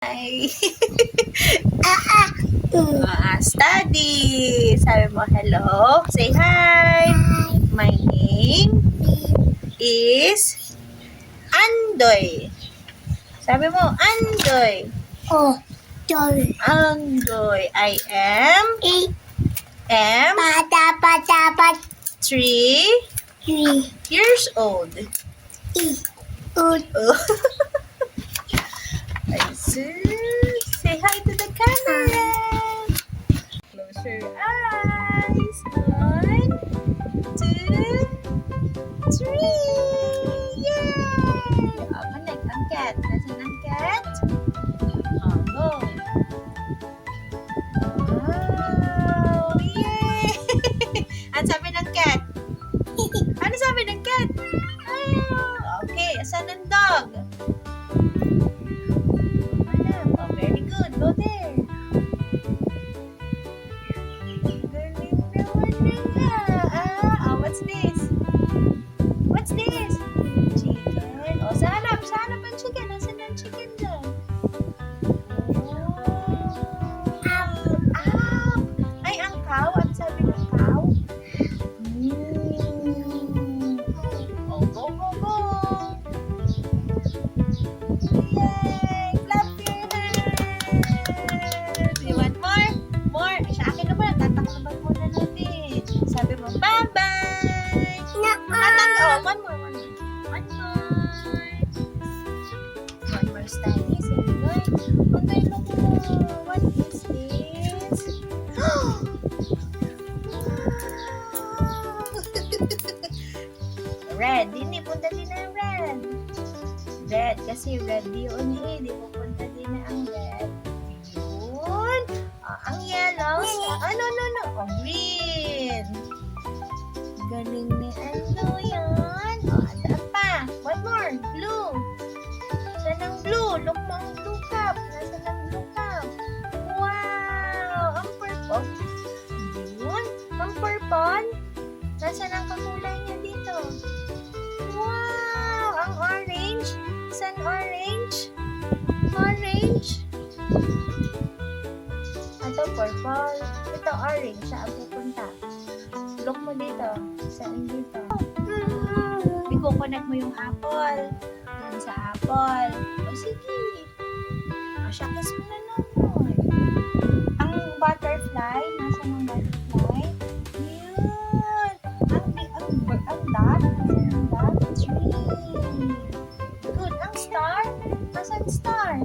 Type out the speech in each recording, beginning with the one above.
Hi! Study! Sabi mo, hello. Say hi! My name is Andoy. Sabi mo, Andoy. Andoy. I am 3 years old. Say hi to the camera. Close your eyes. 1, 2, 3. Yay! Connect ang cat. Nasaan ang cat? Go. Wow! Yay! Ano sabi ng cat? Ano sabi ng cat? Okay. Asan ang dog? Very good. Go there. What's this? What's this? Chicken. Sa hanap ang chicken. Nasaan ang chicken dyan? Ay, ang cow. Ano sabi ng cow? Go. Yay! Clap your hands! You want more? More? Sa akin naman. Tatakloban muna natin. Sabi mo, bye-bye! One more. One more study. Sige, Andoy, look mo. What is this? Red. Hindi, punta din ang red. Red. Kasi red yun eh. Di pupunta din na ang red. Yun. Ang yellow. No. Ang green. Galing ni Ando yan. Saan pa? One more. Blue. Saan ang blue? Look mo ang blue cup. Nasaan ang blue cup? Wow. Ang purple. Yun. Ang purple. Nasaan ang kakulay niya dito? Wow. Ang orange. Saan orange? Orange. Ito purple. Ito orange. Saan pupunta? Look mo dito. Saan dito? I-connect mo yung apple. Yan sa apple. O sige. Siya kiss mo na naman. Ang butterfly. Nasaan ang butterfly? Yun. Ang dot. Nasaan ang dot? Tree. Good. Ang star. Nasaan star?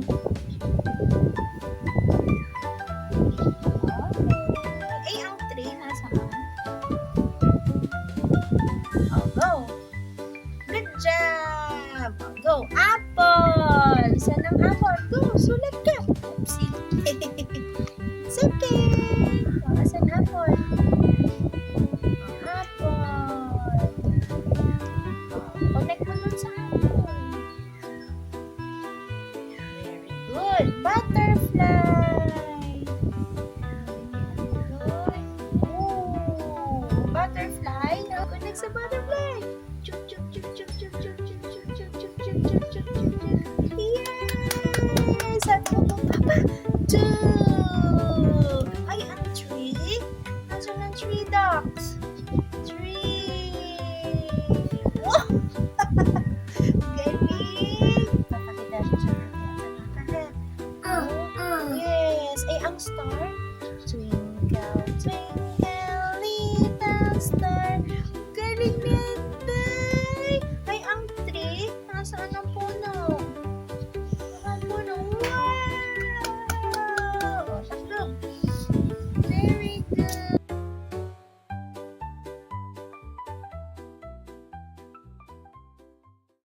Okay. Ang tree. Nasaan? Go. Good job. Go. Apple. Saan ang apple? Go. Sulat ka. Oopsie. It's okay. Saan apple? Apple. Connect mo dun sa apple. Very good. Butterfly. Good. Butterfly. Connect sa butterfly. Chup. Yay! Sabi mo po, Papa. 2. Ay, ang tree. Nasaan ang tree ducks? Tree. Wow! Galing. Papakita siya sa akin. Yes. Ay, ang star.